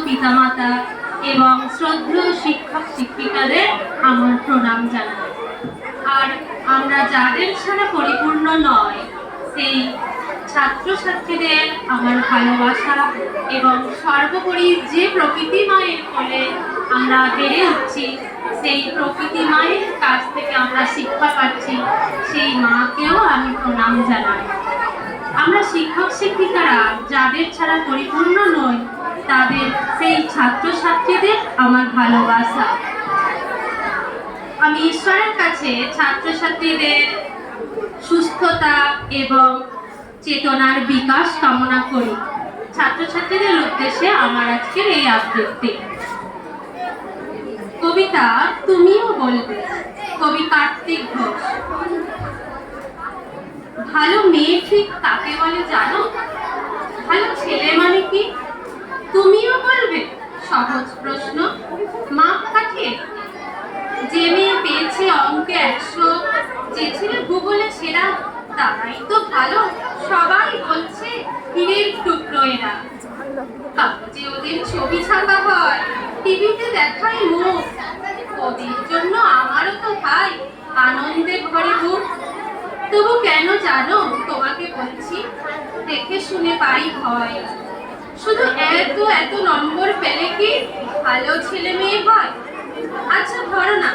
পিতামাতা এবং শ্রদ্ধেয় শিক্ষক শিক্ষিকাদের আমার প্রণাম জানাই। আর আমরা যাদের ছাড়া পরিপূর্ণ নয় সেই ছাত্রছাত্রীদের আমার ভালোবাসা এবং সর্বোপরি যে প্রকৃতি মায়ের কোলে আমরা বেড়ে উঠছি, সেই প্রকৃতি মায়ের কাছ থেকে আমরা শিক্ষা পাচ্ছি, সেই মাকেও আমি প্রণাম জানাই। আমরা শিক্ষক শিক্ষিকারা যাদের ছাড়া পরিপূর্ণ নই, তাদের সেই ছাত্রছাত্রীদের আমার ভালোবাসা। আমি ঈশ্বরের কাছে ছাত্রছাত্রীদের সুস্থতা এবং চেতনার বিকাশ কামনা করি। ছাত্রছাত্রীদের উদ্দেশ্যে আমার আজকের এই আবৃত্তি। কবিতা তুমিও বলবে, কবি কার্তিক ঘোষ। ভালো মেয়ে ঠিক কাকে বলে জানো? ভালো ছেলে মানে কি? তুমিও বলবে? সহজ প্রশ্ন, মাপ কাঠিয়ে। যে মেয়ে পেয়েছে অঙ্কে 100, যে ছেলে ভূগোলে সেরা, তারাই তো ভালো। সবাই বলছে হীরের টুকরো এরা। কাগজে ওদের ছবি ছাপা হয়, টিভিতে দেখায় মুখ। ওদের জন্য আমারও তো ভাই আনন্দে ঘরে বুক। তবু কেন জানো তোমাকে বলছি, দেখে শুনে পাই ভয়। শুধু এত এত নম্বর পেলে কি ভালো ছেলে মেয়ে হয়? আচ্ছা ধরো না,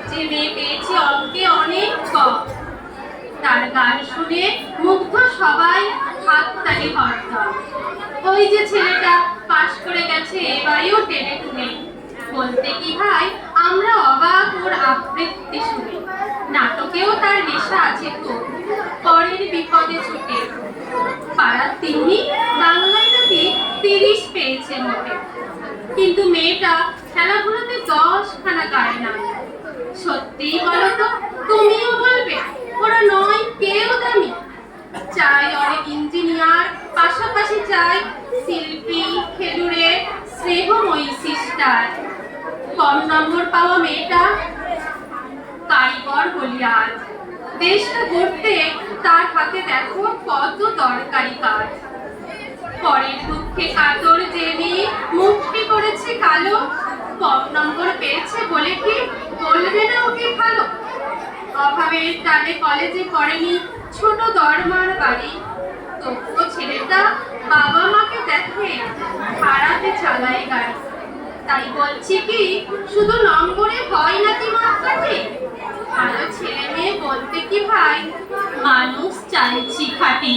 যে মেয়ে পেয়েছে অঙ্কে অনেক কম, তার গান শুনে মুগ্ধ সবাই হাততালি হরতাল। ওই যে ছেলেটা পাশ করে গেছে এবারেও টেনে টুনে, বলতে কি ভাই আমরা অবাক ওর আবৃত্তি শুনে। নাটকেও তার নেশা আছে খুব, পরের বিপদে ছুটে। পাড়ার তিন্নি বাংলায় নাকি 30 পেয়েছে মোটে, কিন্তু মেয়েটা খেলাধুলাতে 10খানা গায়ে না। সত্যিই বলো তো, তুমিও বলবে ওরা নয় কেউ দামি? চাই অনেক ইঞ্জিনিয়ার, পাশাপাশি চাই শিল্পী, খেলুড়ে, স্নেহময়ী সিস্টার। কম নম্বর পাওয়া মেয়েটা কারিগর বলি আজ। দেশটা গড়তে তার হাতে দেখো কত দরকারি কাজ। পরের দুঃখে কাতর জেনে মুখটি করেছে কালো, কম নম্বর পেয়েছে বলে কি বলবে না ওকে ভালো? অভাবের টানে কলেজে পড়েনি, ছোট দরমার বাড়ি, তবুও ছেলেটা বাবা মাকে দেখে ভাড়াতে চালায় গাড়ি। তাই বলছি কি শুধু নম্বরে হয় নাকি মাপকাঠি? ভালো ছেলে মেয়ে বলতে কি ভাই মানুষ চাইছি খাঁটি।